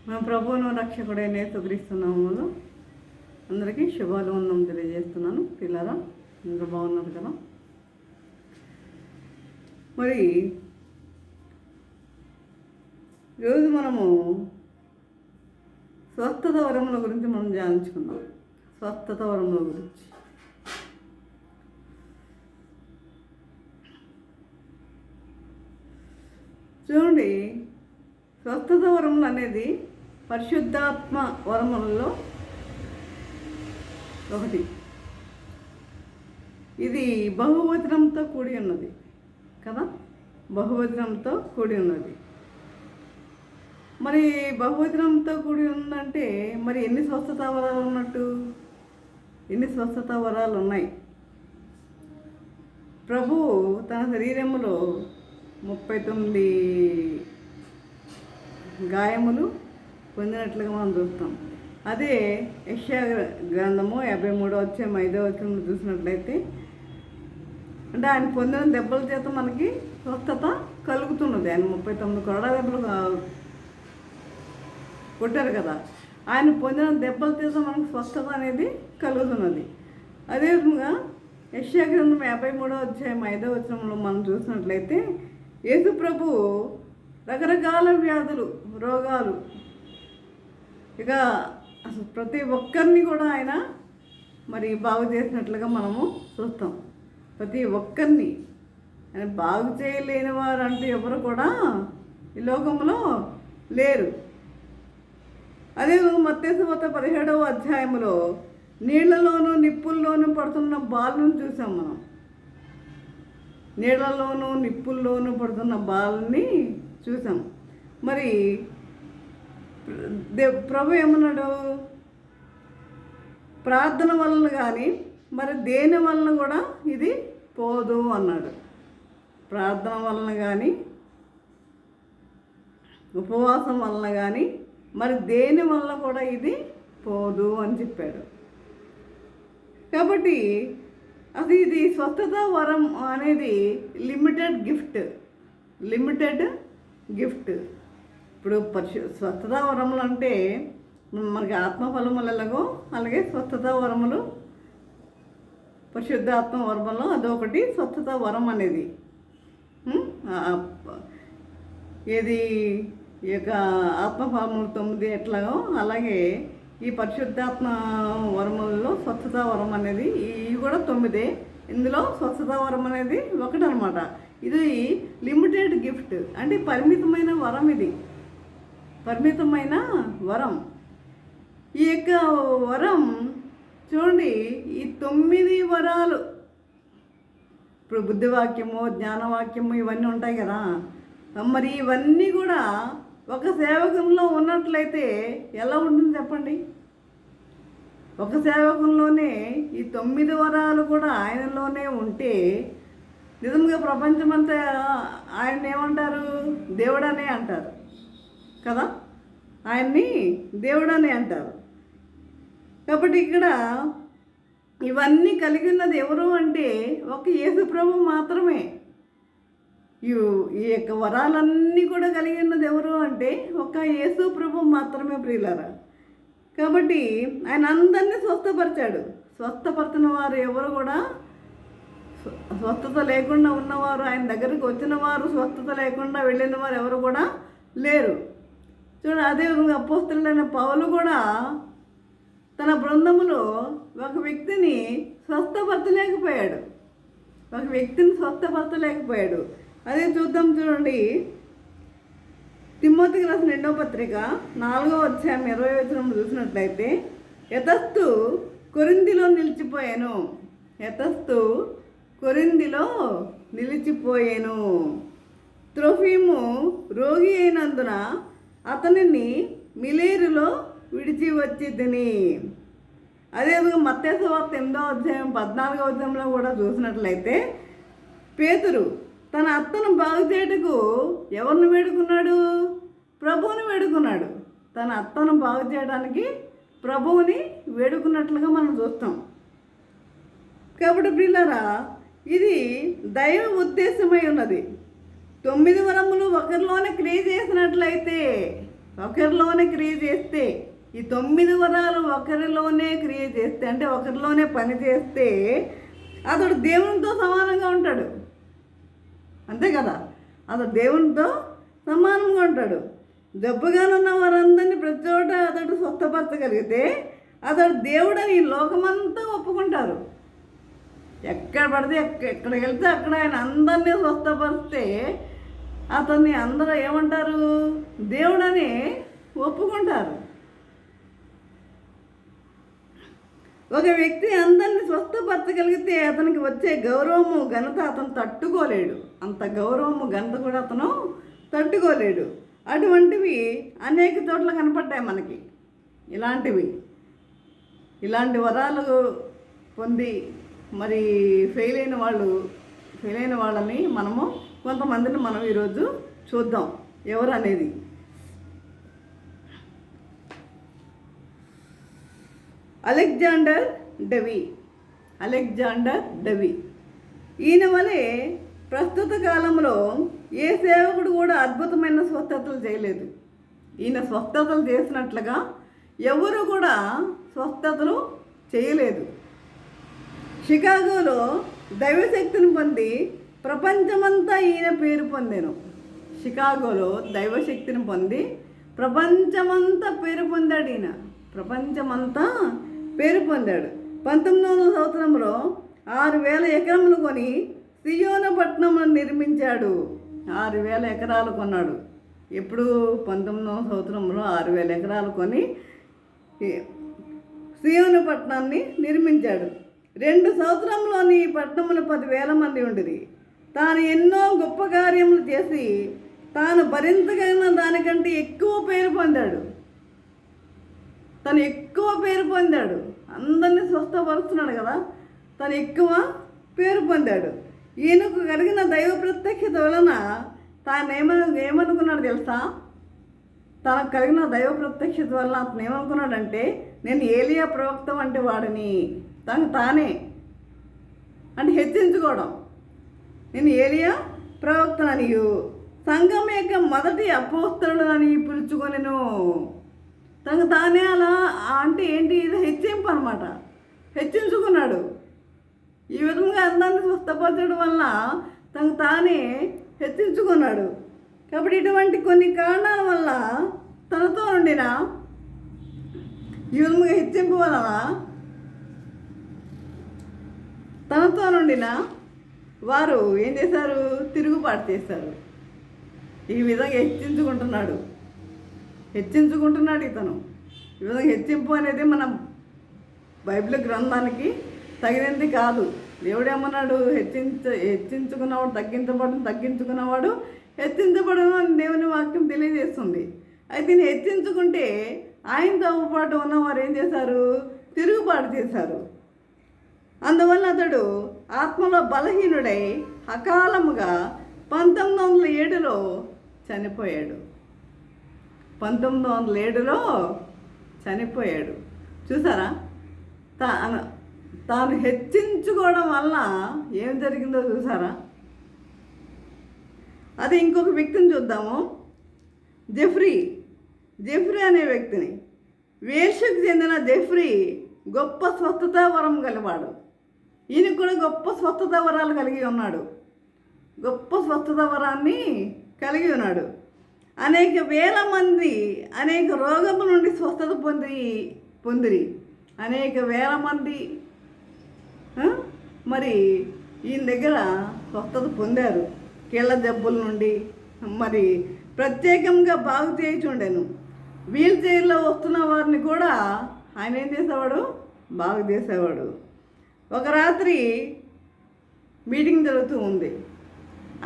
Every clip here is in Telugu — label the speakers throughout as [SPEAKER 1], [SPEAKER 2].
[SPEAKER 1] మా ప్రభువును రక్షకుడైన యేసుక్రీస్తునామములో అందరికీ శుభాభివందనం తెలియజేస్తున్నాను. పిల్లరా ఇంకా బాగున్నారు కదా. మరి ఈరోజు మనము స్వస్థత వరముల గురించి మనం ధ్యానించుకుందాం. స్వస్థత వరముల గురించి చూడండి. స్వస్థత వరములు అనేది పరిశుద్ధాత్మ వరములలో ఒకటి. ఇది బహువచనంతో కూడి ఉన్నది కదా, బహువచనంతో కూడి ఉన్నది. మరి బహువచనంతో కూడి ఉందంటే మరి ఎన్ని స్వస్థత వరాలు ఉన్నట్టు? ఎన్ని స్వస్థత వరాలు ఉన్నాయి? ప్రభు తన శరీరములో 39 గాయములు పొందినట్లుగా మనం చూస్తాం. అదే యెషయా గ్రంథము 53వ అధ్యాయం 5వ వచనంలో చూసినట్లయితే అంటే ఆయన పొందిన దెబ్బల చేత మనకి స్వస్థత కలుగుతున్నది. ఆయన 39 కొరడా దెబ్బలు కొట్టారు కదా, ఆయన పొందిన దెబ్బల చేత మనకు స్వస్థత అనేది కలుగుతున్నది. అదేవిధంగా యెషయా గ్రంథం 53వ అధ్యాయం 5వ వచనంలో మనం చూసినట్లయితే యేసు ప్రభు రకరకాల వ్యాధులు, రోగాలు, ఇక అసలు ప్రతి ఒక్కరిని కూడా ఆయన మరి బాగు చేసినట్లుగా మనము చూస్తాం. ప్రతి ఒక్కరిని ఆయన బాగు చేయలేని వారు అంటే ఎవరు కూడా ఈ లోకంలో లేరు. అదేవిధంగా మత్తయి సువార్త 17వ అధ్యాయంలో నీళ్లలోనూ నిప్పుల్లోనూ పడుతున్న బాలును చూసాం మనం. నీళ్లలోనూ నిప్పుల్లోనూ పడుతున్న బాలుని చూసాం. మరి ప్రభు ఏమన్నాడు? ప్రార్థన వలన కానీ మరి దేని వలన కూడా ఇది పోదు అన్నాడు. ప్రార్థన వలన కానీ ఉపవాసం వలన కానీ మరి దేని వలన కూడా ఇది పోదు అని చెప్పాడు. కాబట్టి అది ఇది స్వస్థత వరం అనేది లిమిటెడ్ గిఫ్ట్. ఇప్పుడు స్వస్థత వరములు అంటే మనకి ఆత్మఫలములు ఎలాగో అలాగే స్వస్థత వరములు పరిశుద్ధాత్మ వరములో అదొకటి స్వస్థత వరం అనేది. ఏది ఈ యొక్క ఆత్మఫలములు 9 ఎట్లాగో అలాగే ఈ పరిశుద్ధాత్మ వరములలో స్వస్థత వరం అనేది ఇవి కూడా 9. ఇందులో స్వస్థత వరం అనేది ఒకటనమాట. ఇది లిమిటెడ్ గిఫ్ట్ అంటే పరిమితమైన వరం. ఇది పరిమితమైన వరం. ఈ యొక్క వరం చూడండి, ఈ 9 వరాలు ఇప్పుడు బుద్ధివాక్యము, జ్ఞానవాక్యము ఇవన్నీ ఉంటాయి కదా. మరి ఇవన్నీ కూడా ఒక సేవకంలో ఉన్నట్లయితే ఎలా ఉంటుంది చెప్పండి? ఒక సేవకంలోనే ఈ 9 వరాలు కూడా ఆయనలోనే ఉంటే నిజంగా ప్రపంచమంతా ఆయన ఏమంటారు? దేవుడనే అంటారు కదా, ఆయన్ని దేవుడనే అంటారు. కాబట్టి ఇక్కడ ఇవన్నీ కలిగి ఉన్నది ఎవరు అంటే ఒక యేసు ప్రభు మాత్రమే. ఈ యొక్క వరాలన్నీ కూడా కలిగి ఉన్నది ఎవరు అంటే ఒక యేసు ప్రభు మాత్రమే ప్రియులారా. కాబట్టి ఆయన అందరినీ స్వస్థపరిచాడు. స్వస్థపరిచిన వారు ఎవరు కూడా స్వస్థత లేకుండా ఉన్నవారు, ఆయన దగ్గరికి వచ్చిన వారు స్వస్థత లేకుండా వెళ్ళిన వారు ఎవరు కూడా లేరు. చూడండి, అదేవిధంగా అపోస్తలుడైన పౌలు కూడా తన బృందములో ఒక వ్యక్తిని స్వస్థపరచలేకపోయాడు. అదే చూద్దాం. చూడండి, తిమోతికి రాసిన 2వ పత్రిక 4వ అధ్యాయం 20వ వచనం చూసినట్లయితే యతస్థు కొరింథీలో నిలిచిపోయాను. త్రోఫిము రోగి అయినందున అతనిని మిలేరులో విడిచి వచ్చి తిని. అదేవిధంగా మత్తయి సువార్త 8వ అధ్యాయం 14వ వచనంలో కూడా చూసినట్లయితే పేతురు తన అత్తను బాగు చేయటకు ఎవరిని వేడుకున్నాడు? ప్రభువుని వేడుకున్నాడు. తన అత్తను బాగు చేయడానికి ప్రభువుని వేడుకున్నట్లుగా మనం చూస్తాం. కాబట్టి ప్రియులారా, ఇది దైవ ఉద్దేశమై ఉన్నది. 9 వరములు ఒకరిలోనే క్రియ చేసినట్లయితే ఒకరిలోనే క్రియ చేస్తే, ఈ 9 వరాలు ఒకరిలోనే క్రియ చేస్తే, అంటే ఒకరిలోనే పని చేస్తే అతడు దేవునితో సమానంగా ఉంటాడు. అంతే కదా, అతడు దేవునితో సమానంగా ఉంటాడు. జబ్బుగానున్న వారందరినీ ప్రతి చోట అతడు స్వస్థపరచగలిగితే అతడు దేవుడని ఈ లోకమంతా ఒప్పుకుంటారు. ఎక్కడ పడితే ఎక్కడికి వెళ్తే అక్కడ ఆయన అందరినీ స్వస్థపరిస్తే అతన్ని అందరూ ఏమంటారు? దేవుడని ఒప్పుకుంటారు. ఒక వ్యక్తి అందరిని స్వస్థపరచగలిగితే అతనికి వచ్చే గౌరవము ఘనత అతను తట్టుకోలేడు. అంత గౌరవము ఘనత కూడా అతను తట్టుకోలేడు. అటువంటివి అనేక చోట్ల కనపడ్డాయి మనకి. ఇలాంటి వరాలు పొంది మరి ఫెయిల్ అయిన వాళ్ళని కొంతమందిని మనం ఈరోజు చూద్దాం ఎవరు అనేది. అలెగ్జాండర్ డెవి ఈయన వలె ప్రస్తుత కాలంలో ఏ సేవకుడు కూడా అద్భుతమైన స్వస్థతలు చేయలేదు. ఈయన స్వస్థతలు చేసినట్లుగా ఎవరు కూడా స్వస్థతలు చేయలేదు. షికాగోలో దైవశక్తిని పొంది ప్రపంచమంతా ఈయన పేరు పొందాను. షికాగోలో దైవశక్తిని పొంది ప్రపంచమంతా పేరు పొందాడు. ఈయన ప్రపంచమంతా పేరు పొందాడు. 1900 సంవత్సరంలో 6000 ఎకరములు కొని సియోను పట్టణమును నిర్మించాడు. 6000 ఎకరాలు కొన్నాడు. ఎప్పుడు 1900 సంవత్సరంలో 6000 ఎకరాలు కొని సియోను పట్టణాన్ని నిర్మించాడు. 2 సంవత్సరంలోని ఈ పట్టణంలో 10,000 మంది ఉండిరి. తాను ఎన్నో గొప్ప కార్యములు చేసి తాను భరించగలిగిన దానికంటే ఎక్కువ పేరు పొందాడు. అందరినీ స్వస్థపరుస్తున్నాడు కదా, తను ఎక్కువ పేరు పొందాడు. ఈయనకు కలిగిన దైవ ప్రత్యక్షత వలన తాను ఏమనుకున్నాడు తెలుసా? తనకు కలిగిన దైవ ప్రత్యక్షత వలన అతను ఏమనుకున్నాడంటే, నేను ఏలియా ప్రవక్త వంటి వాడిని. తానే అంటే హెచ్చించుకోవడం. నేను ఏలియా ప్రవక్తననియు సంఘం యొక్క మొదటి అపోస్తలుడని పిలుచుకొనెను. తానే అలా అంటే ఏంటి? ఇది హెచ్చింపు అనమాట. హెచ్చించుకున్నాడు. ఈ విధంగా అందరినీ స్వస్థపరచడం వల్ల తానే హెచ్చించుకున్నాడు. కాబట్టి ఇటువంటి కొన్ని కారణాల వల్ల తనతో ఉండిన ఈ విధంగా హెచ్చింపు వలన తనతో నుండిన వారు ఏం చేశారు? తిరుగుబాటు చేశారు. ఈ విధంగా హెచ్చించుకుంటున్నాడు ఇతను. ఈ విధంగా హెచ్చింపు అనేది మన బైబిల్ గ్రంథానికి తగినది కాదు. దేవుడు ఏమన్నాడు? హెచ్చించుకున్నవాడు తగ్గించుకున్నవాడు హెచ్చించబడును అని దేవుని వాక్యం తెలియజేస్తుంది. అయితే నేను హెచ్చించుకుంటే ఆయనతో పాటు ఉన్నవారు ఏం చేశారు? తిరుగుబాటు చేశారు. అందువల్ల అతడు ఆత్మలో బలహీనుడై అకాలముగా 1907లో చనిపోయాడు. 1907లో చనిపోయాడు. చూసారా? తాను హెచ్చించుకోవడం వల్ల ఏం జరిగిందో చూసారా? అదే ఇంకొక వ్యక్తిని చూద్దాము. జెఫ్రీ అనే వ్యక్తిని. వేల్స్కు చెందిన జెఫ్రీ గొప్ప స్వస్థత వరం గలవాడు. ఈయన కూడా గొప్ప స్వస్థత వరాలు కలిగి ఉన్నాడు. గొప్ప స్వస్థత వరాన్ని కలిగి ఉన్నాడు. అనేక వేల మంది అనేక రోగముల నుండి స్వస్థత పొందిరి. అనేక వేల మంది మరి ఈయన దగ్గర స్వస్థత పొందారు. కీళ్ళ జబ్బుల నుండి మరి ప్రత్యేకంగా బాగు చేయించుండెను. వీల్ చైర్లో వస్తున్న వారిని కూడా ఆయన ఏం చేసేవాడు? బాగు చేసేవాడు. ఒక రాత్రి మీటింగ్ జరుగుతూ ఉంది.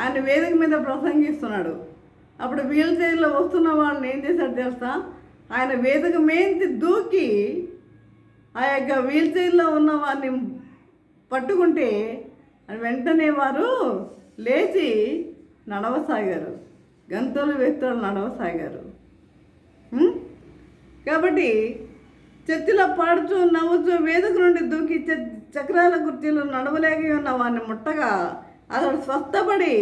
[SPEAKER 1] ఆయన వేదిక మీద ప్రసంగిస్తున్నాడు. అప్పుడు వీల్ చైర్లో వస్తున్న వాళ్ళని ఏం చేశాడు తెలుసా? ఆయన వేదిక మేంతి దూకి ఆ యొక్క వీల్ చైర్లో ఉన్న వారిని పట్టుకుంటే వెంటనే వారు లేచి నడవసాగారు. గంతులు వేస్తూ నడవసాగారు. కాబట్టి చర్చిలో పాడుతూ నవ్వుతూ వేదిక నుండి దూకి చక్రాల కుర్చీలో నడవలేక ఉన్న వారిని ముట్టగా అతడు స్వస్థపడి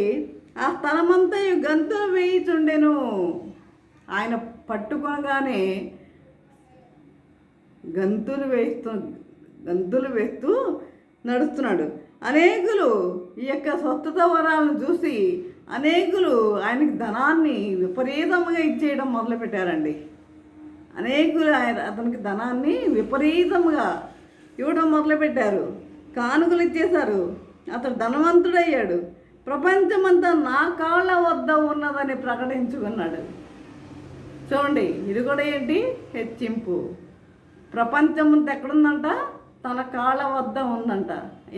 [SPEAKER 1] ఆ స్థలమంతా గంతులు వేయిచుండెను. ఆయన ఆయన పట్టుకోగానే గంతులు వేస్తూ నడుస్తున్నాడు. అనేకులు ఈ యొక్క స్వస్థత వరాలను చూసి అనేకులు ఆయనకి ధనాన్ని విపరీతంగా ఇచ్చేయడం మొదలుపెట్టారండి. అనేకులు అతనికి ధనాన్ని విపరీతంగా ఇవ్వడం మొదలుపెట్టారు. కానుకలు ఇచ్చేశారు. అతడు ధనవంతుడయ్యాడు. ప్రపంచమంతా నా కాళ్ళ వద్ద ఉన్నదని ప్రకటించుకున్నాడు. చూడండి, ఇది కూడా ఏంటి? హెచ్చింపు. ప్రపంచమంతా ఎక్కడుందంట? తన కాళ్ళ వద్ద ఉందంట.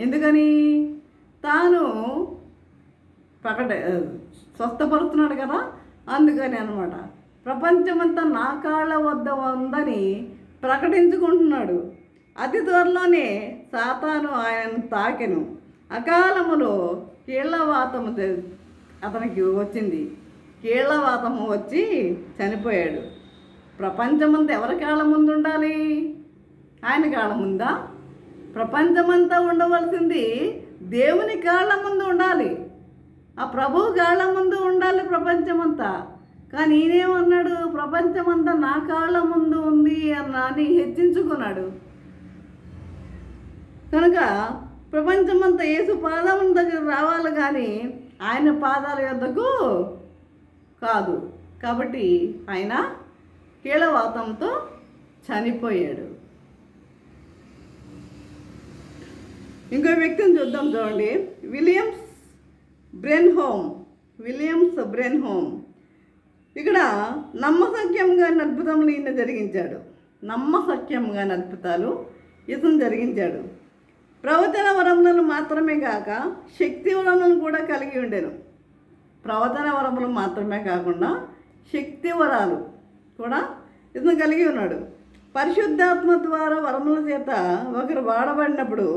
[SPEAKER 1] ఎందుకని? తాను స్వస్థపరుస్తున్నాడు కదా, అందుకని అనమాట. ప్రపంచమంతా నా కాళ్ళ వద్ద ఉందని ప్రకటించుకుంటున్నాడు. అతి త్వరలోనే సాతాను ఆయనను తాకెను. అకాలములో కీళ్లవాతము అతనికి వచ్చింది. కీళ్లవాతము వచ్చి చనిపోయాడు. ప్రపంచమంతా ఎవరి కాళ్ళ ముందు ఉండాలి? ఆయన కాళ్ళ ముందా? ప్రపంచమంతా ఉండవలసింది దేవుని కాళ్ళ ముందు ఉండాలి. ఆ ప్రభువు కాళ్ళ ముందు ఉండాలి ప్రపంచమంతా. కానీ ఈయనేమన్నాడు? ప్రపంచమంతా నా కాళ్ళ ముందు ఉంది అని హెచ్చించుకున్నాడు. కనుక ప్రపంచమంతా యేసు పాదం దగ్గర రావాలి కానీ ఆయన పాదాల యొద్దకు కాదు. కాబట్టి ఆయన కీళ్లవాతంతో చనిపోయాడు. ఇంకో వ్యక్తిని చూద్దాం. చూడండి, విలియమ్స్ బ్రెన్హోమ్. ఇక్కడ నమ్మశక్యంగా అద్భుతములు ఈయన జరిగించాడు. నమ్మశక్యంగా అద్భుతాలు ఇతను జరిగించాడు. ప్రవచన వరములను మాత్రమే కాక శక్తి వరములను కూడా కలిగి ఉండెను. ప్రవచన వరములు మాత్రమే కాకుండా శక్తి వరాలు కూడా ఇతను కలిగి ఉన్నాడు. పరిశుద్ధాత్మ ద్వారా వరముల చేత ఒకరు వాడబడినప్పుడు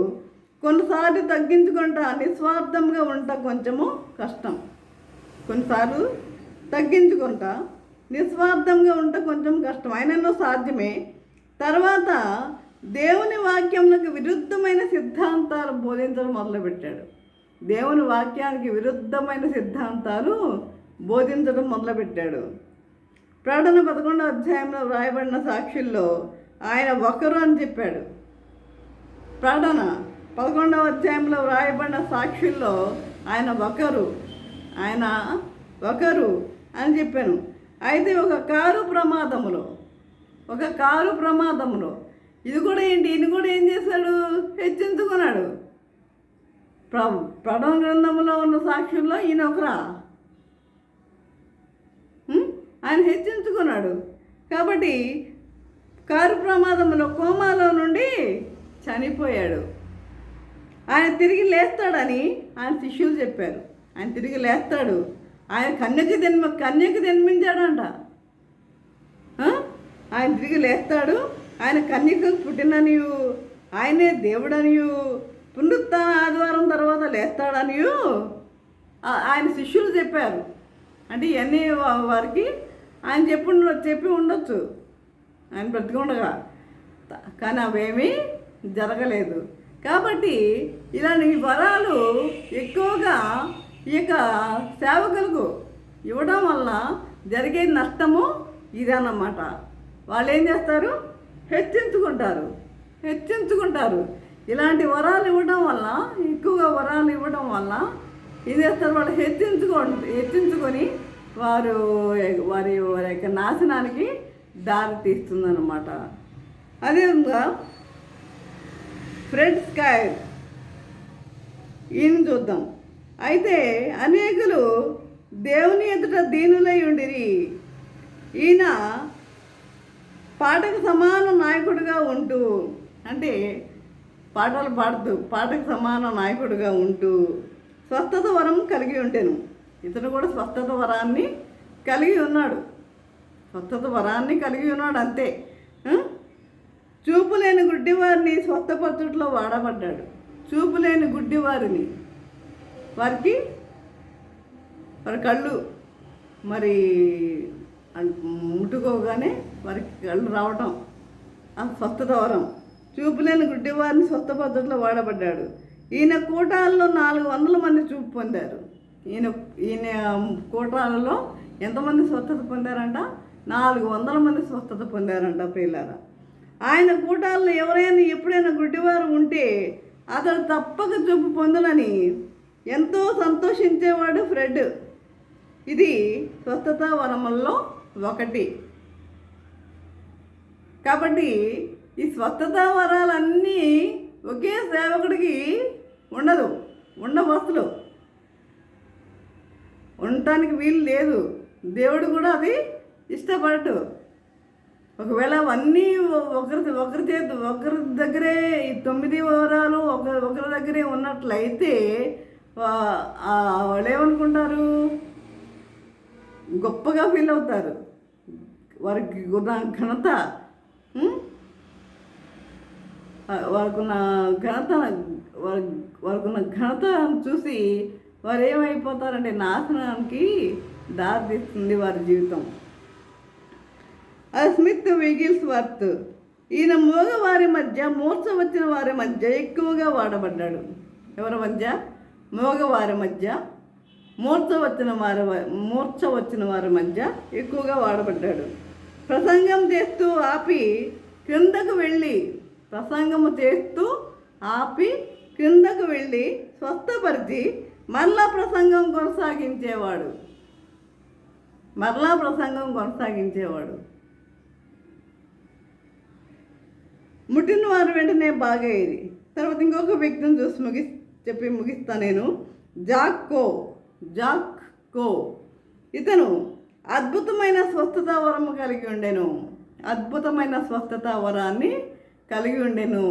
[SPEAKER 1] కొన్నిసార్లు తగ్గించుకుంటా నిస్వార్థంగా ఉంటా కొంచెము కష్టం. కొన్నిసార్లు తగ్గించుకుంటా నిస్వార్థంగా ఉంటే కొంచెం కష్టం, అయినను సాధ్యమే. తర్వాత దేవుని వాక్యములకు విరుద్ధమైన సిద్ధాంతాలు బోధించడం మొదలుపెట్టాడు. దేవుని వాక్యానికి విరుద్ధమైన సిద్ధాంతాలు బోధించడం మొదలుపెట్టాడు. ప్రకటన 11వ అధ్యాయంలో వ్రాయబడిన సాక్షుల్లో ఆయన ఒకరు అని చెప్పాడు. ప్రకటన 11వ అధ్యాయంలో వ్రాయబడిన సాక్షుల్లో ఆయన ఒకరు అని చెప్పాను. అయితే ఒక కారు ప్రమాదములో ఇది కూడా ఏంటి? ఈయన కూడా ఏం చేశాడు? హెచ్చించుకున్నాడు. ప్రకటన గ్రంథంలో ఉన్న సాక్షుల్లో ఈయన ఒకరా? ఆయన హెచ్చించుకున్నాడు. కాబట్టి కారు ప్రమాదంలో కోమాలో నుండి చనిపోయాడు. ఆయన తిరిగి లేస్తాడని ఆయన శిష్యులు చెప్పారు. ఆయన తిరిగి లేస్తాడు. ఆయన కన్యకి జన్మించాడంట. ఆయన తిరిగి లేస్తాడు. ఆయన కన్యకకు పుట్టిననియు, ఆయనే దేవుడనియు, పునరుత్థాన ఆదివారం తర్వాత లేస్తాడనియు ఆయన శిష్యులు చెప్పారు. అంటే ఇవన్నీ వారికి ఆయన చెప్పి ఉండొచ్చు ఆయన బ్రతికుండగా, కానీ అవేమీ జరగలేదు. కాబట్టి ఇలాంటి వరాలు ఎక్కువగా ఈ యొక్క సేవకులకు ఇవ్వడం వల్ల జరిగే నష్టము ఇదన్నమాట. వాళ్ళు ఏం చేస్తారు? హెచ్చించుకుంటారు. ఇలాంటి వరాలు ఇవ్వడం వల్ల, ఎక్కువగా వరాలు ఇవ్వడం వల్ల ఏం చేస్తారు? వాళ్ళు హెచ్చించుకొని వారి యొక్క నాశనానికి దారి తీస్తుందన్నమాట. అదేవిధంగా ఫ్రెడ్ స్కైర్ ఈయన చూద్దాం. అయితే అనేకులు దేవుని ఎదుట దీనులై ఉండిరి. ఈయన పాటకు సమాన నాయకుడిగా ఉంటూ, అంటే పాటలు పాడుతూ పాటకు సమాన నాయకుడిగా ఉంటూ స్వస్థత వరం కలిగి ఉండెను. ఇతను కూడా స్వస్థత వరాన్ని కలిగి ఉన్నాడు. అంతే. చూపులేని గుడ్డివారిని స్వస్థపరచుట్లో వాడబడ్డాడు. చూపులేని గుడ్డివారిని, వారి కళ్ళు ముట్టుకోగానే వారికి కళ్ళు రావటం ఆ స్వస్థత వరం. చూపులేని గుడ్డివారిని స్వస్థపరచుట్లో వాడబడ్డాడు. ఈయన కూటాలలో 400 మంది చూపు పొందారు. ఈయన కూటాలలో ఎంతమంది స్వస్థత పొందారంట? 400 మంది స్వస్థత పొందారంట ప్రియులారా. ఆయన కూటాల్లో ఎవరైనా ఎప్పుడైనా గుడ్డివారు ఉంటే అతడు తప్పక చూపు పొందునని ఎంతో సంతోషించేవాడు ఫ్రెడ్. ఇది స్వస్థత వరముల్లో ఒకటి. కాబట్టి ఈ స్వస్థత వరాలన్నీ ఒకే సేవకుడికి ఉండవస్తులు ఉండటానికి వీలు లేదు. దేవుడు కూడా అది ఇష్టపడటు. ఒకవేళ అవన్నీ ఒకరి దగ్గరే ఈ 9 వరాలు ఒకరి దగ్గరే ఉన్నట్లయితే వాళ్ళు ఏమనుకుంటారు? గొప్పగా ఫీల్ అవుతారు. వారికి ఘనత వారికున్న ఘనత చూసి వారు ఏమైపోతారంటే నాశనానికి దారితీస్తుంది వారి జీవితం. స్మిత్ విగిల్స్వర్త్ ఈయన మోగవారి మధ్య మూర్ఛ వచ్చిన వారి మధ్య ఎక్కువగా వాడబడ్డాడు. ఎవరి మధ్య? మోగవారి మధ్య మూర్ఛ వచ్చిన వారి మధ్య ఎక్కువగా వాడబడ్డాడు. ప్రసంగము చేస్తూ ఆపి క్రిందకు వెళ్ళి స్వస్థపరిచి మరలా ప్రసంగం కొనసాగించేవాడు. ముట్టిన వారు వెంటనే బాగయ్యేది. తర్వాత ఇంకొక వ్యక్తిని చూసి ముగిస్తా నేను. జాక్ కో ఇతను అద్భుతమైన స్వస్థత వరము కలిగి ఉండెను. అద్భుతమైన స్వస్థత వరాన్ని కలిగి ఉండెను.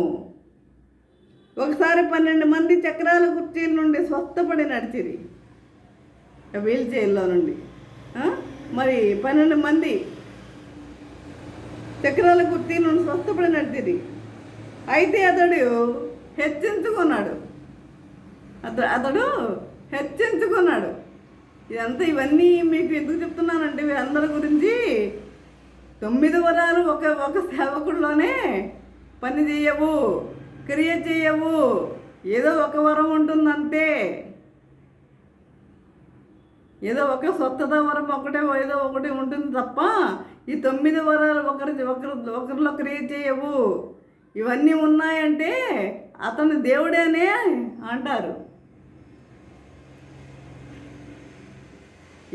[SPEAKER 1] ఒకసారి 12 మంది చక్రాల కుర్చీల నుండి స్వస్థపడి నడిచిరి. వీల్ చైర్లో నుండి మరి 12 మంది చక్రాల కుర్చీల నుండి స్వస్థపడి నడిచిరి. అయితే అతడు హెచ్చించుకున్నాడు. ఇవన్నీ మీకు ఎందుకు చెప్తున్నానంటే వీరందరి గురించి 9 వరాలు ఒక సేవకుడిలోనే పని చేయవు, క్రియ చేయవు. ఏదో ఒక వరం ఉంటుందంతే. ఏదో ఒక స్వస్థత వరం ఏదో ఒకటి ఉంటుంది తప్ప ఈ 9 వరాలు ఒకరిలో క్రియ చేయవు. ఇవన్నీ ఉన్నాయంటే అతను దేవుడేనే అంటారు.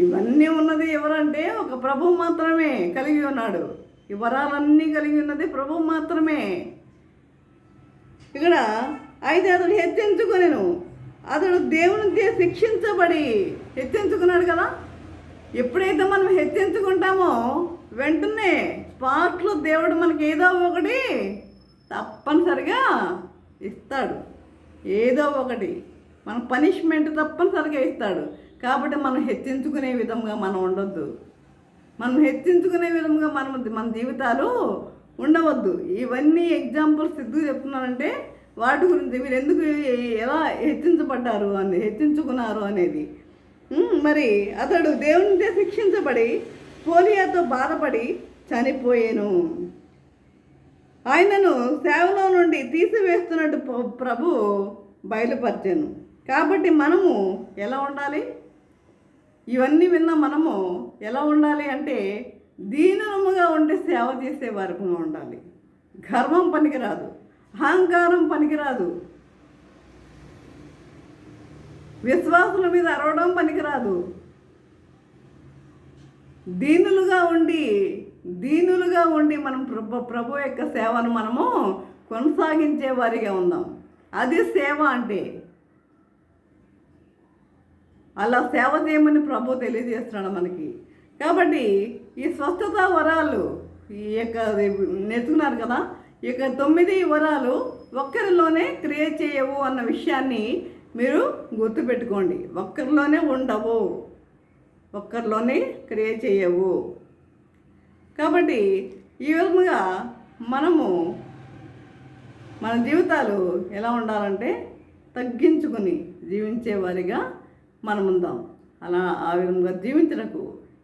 [SPEAKER 1] ఇవన్నీ ఉన్నది ఎవరంటే ఒక ప్రభువు మాత్రమే కలిగి ఉన్నాడు. ఈ వరాలన్నీ కలిగి ఉన్నది ప్రభువు మాత్రమే. ఇక్కడ అయితే అతడు హెచ్చించుకొనెను. అతడు దేవునిచే శిక్షించబడి హెచ్చించుకున్నాడు కదా. ఎప్పుడైతే మనం హెచ్చించుకుంటామో వెంటనే స్పాట్లో దేవుడు మనకి ఏదో ఒకటి తప్పనిసరిగా ఇస్తాడు. ఏదో ఒకటి మన పనిష్మెంట్ తప్పనిసరిగా ఇస్తాడు. కాబట్టి మనం హెచ్చించుకునే విధంగా మనం ఉండొద్దు. మనం హెచ్చించుకునే విధంగా మన జీవితాలు ఉండవద్దు. ఇవన్నీ ఎగ్జాంపుల్స్ ఎందుకు చెప్తున్నానంటే వాటి గురించి మీరు ఎందుకు ఎలా హెచ్చించుకున్నారు అనేది. మరి అతడు దేవునితో శిక్షించబడి పోలియోతో బాధపడి చనిపోయాను. ఆయనను సేవలో నుండి తీసివేస్తున్నట్టు ప్రభు బయలుపరిచాను. కాబట్టి మనము ఎలా ఉండాలి? ఇవన్నీ విన్న మనము ఎలా ఉండాలి అంటే దీనముగా ఉండి సేవ చేసే వారిగా ఉండాలి. గర్వం పనికిరాదు, అహంకారం పనికిరాదు, విశ్వాసుల మీద అరవడం పనికిరాదు. దీనులుగా ఉండి మనం ప్రభు యొక్క సేవను మనము కొనసాగించే వారిగా ఉందాం. అది సేవ అంటే. అలా సేవ చేయమని ప్రభు తెలియజేస్తున్నాడు మనకి. కాబట్టి ఈ స్వస్థత వరాలు ఈ యొక్క నేర్చుకున్నారు కదా. ఈ యొక్క 9 వరాలు ఒక్కరిలోనే క్రియ చేయవు అన్న విషయాన్ని మీరు గుర్తుపెట్టుకోండి. ఒక్కరిలోనే ఉండవు, ఒక్కరిలోనే క్రియ చేయవు. కాబట్టి ఈ విధంగా మనము మన జీవితాలు ఎలా ఉండాలంటే తగ్గించుకుని జీవించేవారిగా మనం ఉందాం. అలా ఆ విధంగా జీవించడానికి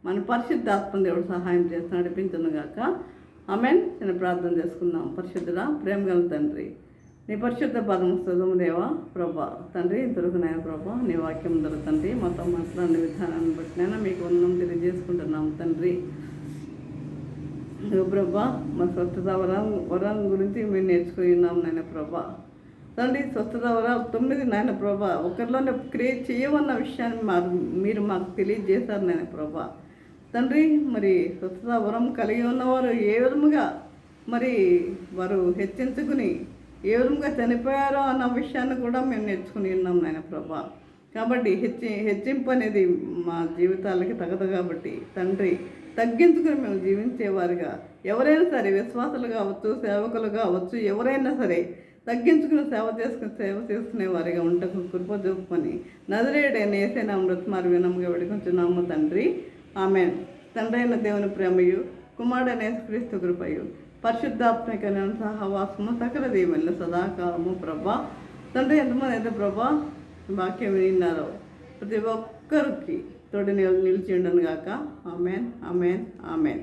[SPEAKER 1] మన పరిశుద్ధాత్మ దేవుడు సహాయం చేసి నడిపించును గాక. ఆమేన్. నేను ప్రార్థన చేసుకుందాం. పరిశుద్ధుడా, ప్రేమగల తండ్రి, నీ పరిశుద్ధ పదము స్థుతము దేవా ప్రభా తండ్రి ఇంతవరకు నాయన ప్రభా నీ వాక్యం తండ్రి మాతో మాట్లాడిన విధానాన్ని బట్టి నేను మీకు వందనం తెలియజేసుకుంటున్నాము తండ్రి. ప్రభా మా స్వస్థత వరం గురించి మేము నేర్చుకుని ఉన్నాం నాయన ప్రభా తండ్రి. స్వస్థత వరాలు 9 నాయన ప్రభా ఒకరిలోనే క్రియేట్ చేయమన్న విషయాన్ని మీరు మాకు తెలియజేశారు నాయన ప్రభా తండ్రి. మరి స్వస్థత వరం కలిగి ఉన్నవారు ఏ విధముగా మరి వారు హెచ్చించుకుని ఏ విధంగా చనిపోయారో అన్న విషయాన్ని కూడా మేము నేర్చుకుని ఉన్నాం నాయన ప్రభా. కాబట్టి హెచ్చింపు అనేది మా జీవితాలకి తగదు కాబట్టి తండ్రి తగ్గించుకుని మేము జీవించేవారుగా ఎవరైనా సరే విశ్వాసులు కావచ్చు సేవకులు కావచ్చు ఎవరైనా సరే తగ్గించుకుని సేవ చేసుకునే వారిగా ఉండకు కృప చూపుకొని నజరేయుడైన యేసయ్య నామమున మరి వినమ్ముగా వేడుకొంచున్నాము తండ్రి. ఆమేన్. తండ్రి అయిన దేవుని ప్రేమయు కుమారుడైన యేసుక్రీస్తు కృపయు పరిశుద్ధాత్మకైన సహవాసము సకల దీవెనలు సదాకాలము ప్రభా తండ్రి. ఎంతమంది అయితే ప్రభా వాక్యం విన్నారో ప్రతి ఒక్కరికి తోడు నిలిచి ఉండను గాక. ఆమేన్, ఆమేన్, ఆమేన్.